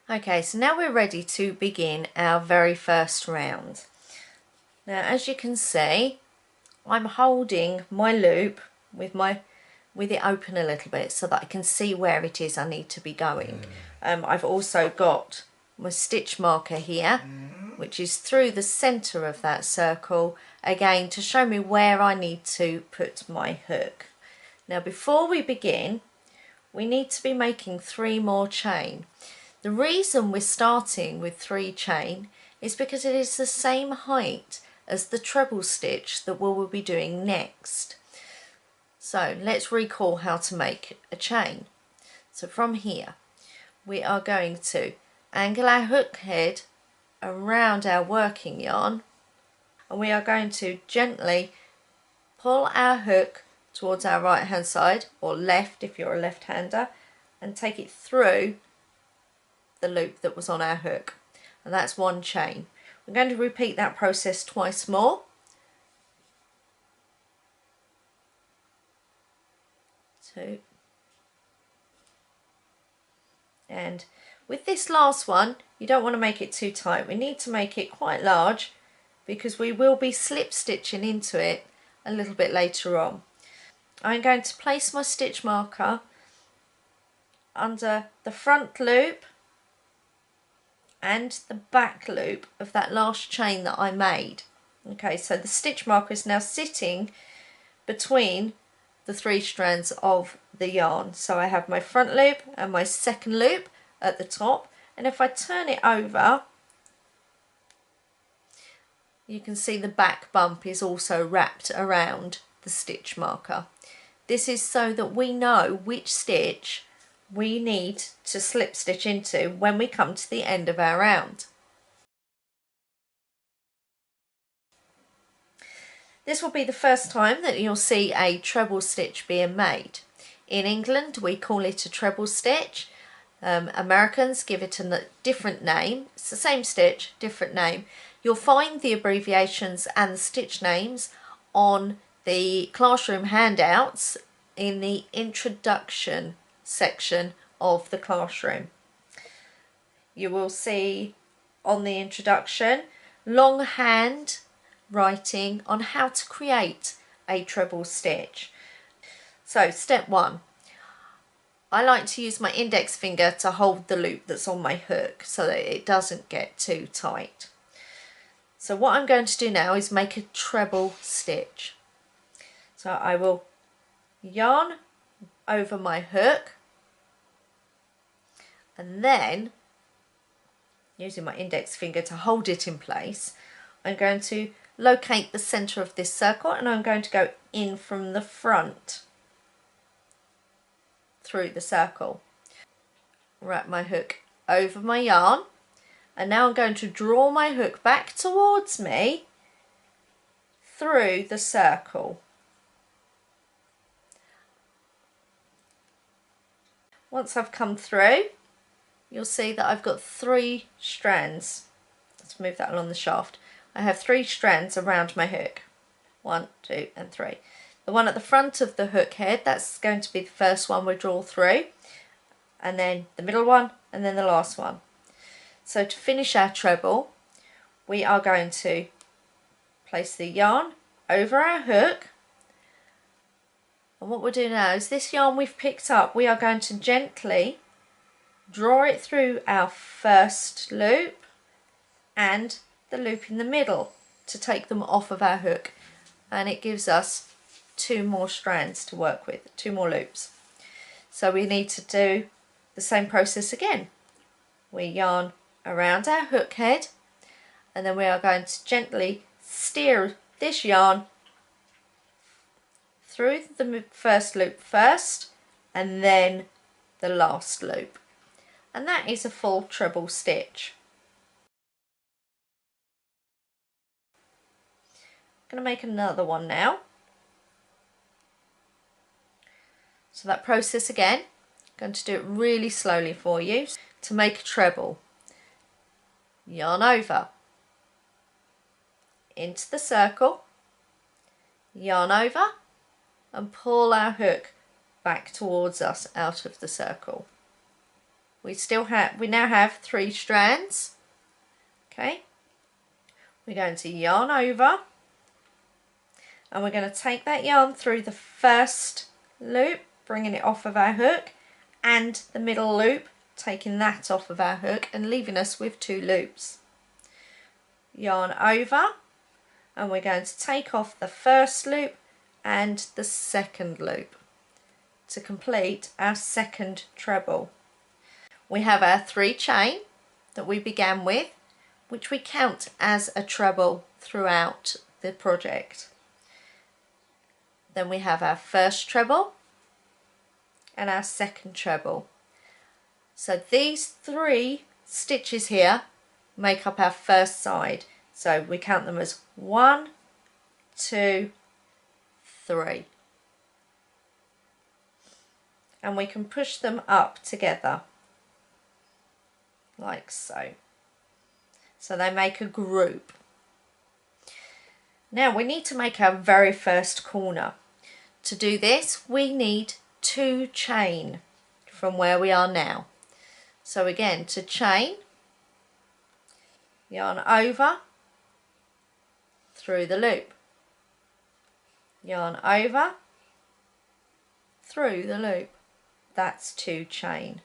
Okay, so now we're ready to begin our very first round. Now, as you can see, I'm holding my loop with it open a little bit so that I can see where it is I need to be going. I've also got my stitch marker here, which is through the centre of that circle, again to show me where I need to put my hook. Now, before we begin, we need to be making 3 more chain. The reason we're starting with 3 chain is because it is the same height as the treble stitch that we will be doing next. So let's recall how to make a chain. So from here we are going to angle our hook head around our working yarn, and we are going to gently pull our hook towards our right hand side, or left if you're a left hander, and take it through the loop that was on our hook, and that's 1 chain. We're going to repeat that process twice more. 2, and with this last one you don't want to make it too tight. We need to make it quite large because we will be slip stitching into it a little bit later on. I'm going to place my stitch marker under the front loop and the back loop of that last chain that I made. Okay, so the stitch marker is now sitting between the 3 strands of the yarn. So I have my front loop and my second loop at the top, and if I turn it over, you can see the back bump is also wrapped around the stitch marker. This is so that we know which stitch we need to slip stitch into when we come to the end of our round. This will be the first time that you'll see a treble stitch being made. In England we call it a treble stitch. Americans give it a different name. It's the same stitch, different name. You'll find the abbreviations and the stitch names on the classroom handouts in the introduction section of the classroom. You will see on the introduction longhand writing on how to create a treble stitch. So step 1, I like to use my index finger to hold the loop that's on my hook so that it doesn't get too tight. So what I'm going to do now is make a treble stitch. So I will yarn over my hook, and then using my index finger to hold it in place, I'm going to locate the centre of this circle, and I'm going to go in from the front through the circle. Wrap my hook over my yarn, and now I'm going to draw my hook back towards me through the circle. Once I've come through, you'll see that I've got 3 strands. Let's move that along the shaft. I have 3 strands around my hook. 1, 2 and 3. The one at the front of the hook head, that's going to be the first one we draw through, and then the middle one, and then the last one. So to finish our treble, we are going to place the yarn over our hook, and what we'll do now is this yarn we've picked up, we are going to gently draw it through our first loop and the loop in the middle to take them off of our hook, and it gives us 2 more strands to work with, 2 more loops. So we need to do the same process again. We yarn around our hook head, and then we are going to gently steer this yarn through the first loop first and then the last loop, and that is a full treble stitch. I'm going to make another one now. So that process again, I'm going to do it really slowly for you. To make a treble, yarn over into the circle, yarn over and pull our hook back towards us out of the circle. we now have 3 strands. Okay, we're going to yarn over, and we're going to take that yarn through the first loop, bringing it off of our hook, and the middle loop, taking that off of our hook and leaving us with 2 loops. Yarn over, and we're going to take off the first loop and the second loop to complete our second treble. We have our 3 chain that we began with, which we count as a treble throughout the project. Then we have our first treble and our second treble. So these 3 stitches here make up our first side. So we count them as 1, 2, 3. And we can push them up together like so. So they make a group. Now we need to make our very first corner. To do this, we need 2 chain from where we are now. So again, to chain, yarn over, through the loop, yarn over, through the loop. That's 2 chain.